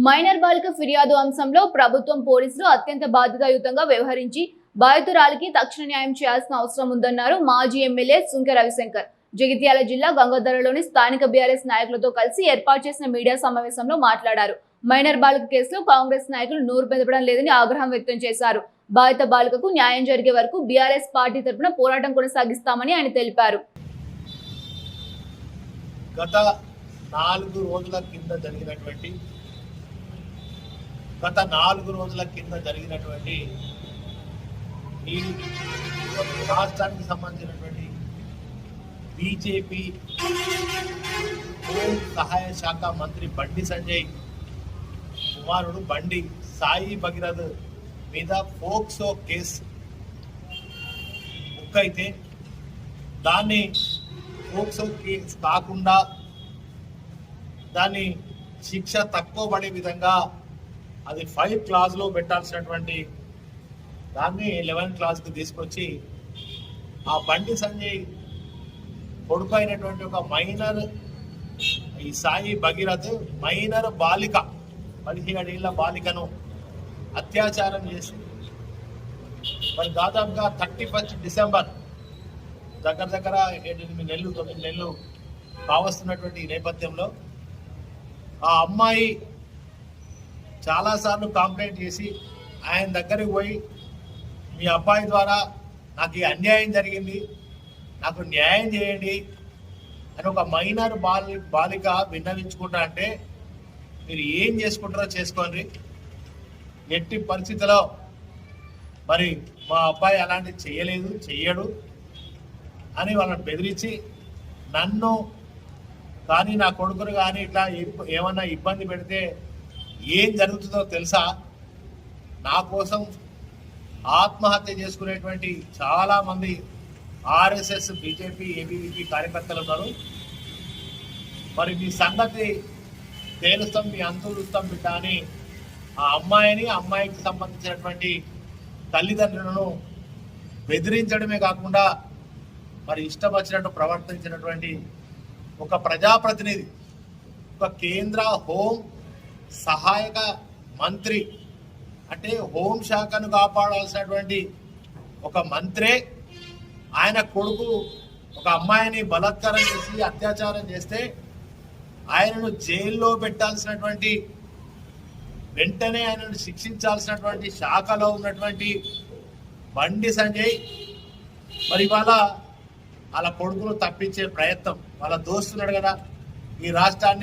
Minor బాలిక ఫిర్యాదు అంశంలో ప్రభుత్వం పోలీసులు అత్యంత బాధ్యతాయుతంగా వ్యవహరించి బాధితురాలికి తక్షణ న్యాయం చేయాల్సిన అవసరం ఉందన్నారు మాజీ ఎమ్మెల్యే సుంకె రవిశంకర్. జగిత్యాల జిల్లా గంగోదరలోని స్థానిక బీఆర్ఎస్ నాయకులతో కలిసి ఏర్పాటు చేసిన మీడియా సమావేశంలో మాట్లాడారు. మైనర్ బాలిక కేసులో కాంగ్రెస్ నాయకులు నోరు పెదపడం లేదని ఆగ్రహం వ్యక్తం చేశారు. బాధిత బాలికకు న్యాయం జరిగే వరకు బీఆర్ఎస్ పార్టీ తరఫున పోరాటం కొనసాగిస్తామని ఆయన తెలిపారు. గత 4 రోజుల కింద జరిగినటువంటి ఈ రాష్ట్రానికి సంబంధించినటువంటి బీజేపీ హోం సహాయ శాఖ మంత్రి బండి సంజయ్ కుమారుడు బండి సాయి భగీరథ్ మీద పోక్సో కేసు బుక్ అయితే దాన్ని పోక్సో కేసు కాకుండా దాన్ని శిక్ష తక్కువ పడే విధంగా అది 5 క్లాజ్లో పెట్టాల్సినటువంటి దాన్ని 11 క్లాజ్కి తీసుకొచ్చి ఆ బండి సంజయ్ కొడుకు అయినటువంటి ఒక మైనర్ ఈ సాయి భగీరథ్ మైనర్ బాలిక 17 ఏళ్ల బాలికను అత్యాచారం చేసి మరి దాదాపుగా 31 డిసెంబర్ దగ్గర 8 నెలలు 9 నెలలు కావస్తున్నటువంటి నేపథ్యంలో ఆ అమ్మాయి చాలాసార్లు కంప్లైంట్ చేసి ఆయన దగ్గరికి పోయి మీ అబ్బాయి ద్వారా నాకు ఈ అన్యాయం జరిగింది, నాకు న్యాయం చేయండి అని ఒక మైనర్ బాలిక విన్నవించుకుంటా అంటే మీరు ఏం చేసుకుంటారో చేసుకోండి, ఎట్టి పరిస్థితిలో మరి మా అబ్బాయి అలాంటివి చెయ్యడు అని వాళ్ళని బెదిరించి నన్ను కానీ నా కొడుకును కానీ ఇట్లా ఏమన్నా ఇబ్బంది పెడితే ఏం జరుగుతుందో తెలుసా, నా కోసం ఆత్మహత్య చేసుకునేటువంటి చాలామంది ఆర్ఎస్ఎస్ బీజేపీ ఏబీవీపీ కార్యకర్తలు ఉన్నారు, మరి మీ సంగతి తేలుస్తాం, మీ అంతు చూస్తాం బిడ్డ అని ఆ అమ్మాయికి సంబంధించినటువంటి తల్లిదండ్రులను బెదిరించడమే కాకుండా మరి ఇష్టం వచ్చినట్టు ప్రవర్తించినటువంటి ఒక ప్రజాప్రతినిధి, ఒక కేంద్ర హోం సహాయక మంత్రి అంటే హోంశాఖను కాపాడాల్సినటువంటి ఒక మంత్రే ఆయన కొడుకు ఒక అమ్మాయిని బలాత్కారం చేసి అత్యాచారం చేస్తే ఆయనను జైల్లో పెట్టాల్సినటువంటి వెంటనే ఆయనను శిక్షించాల్సినటువంటి శాఖలో ఉన్నటువంటి బండి సంజయ్ మరి వాళ్ళ కొడుకును తప్పించే ప్రయత్నం, వాళ్ళ దోస్తున్నాడు కదా ఈ రాష్ట్రాన్ని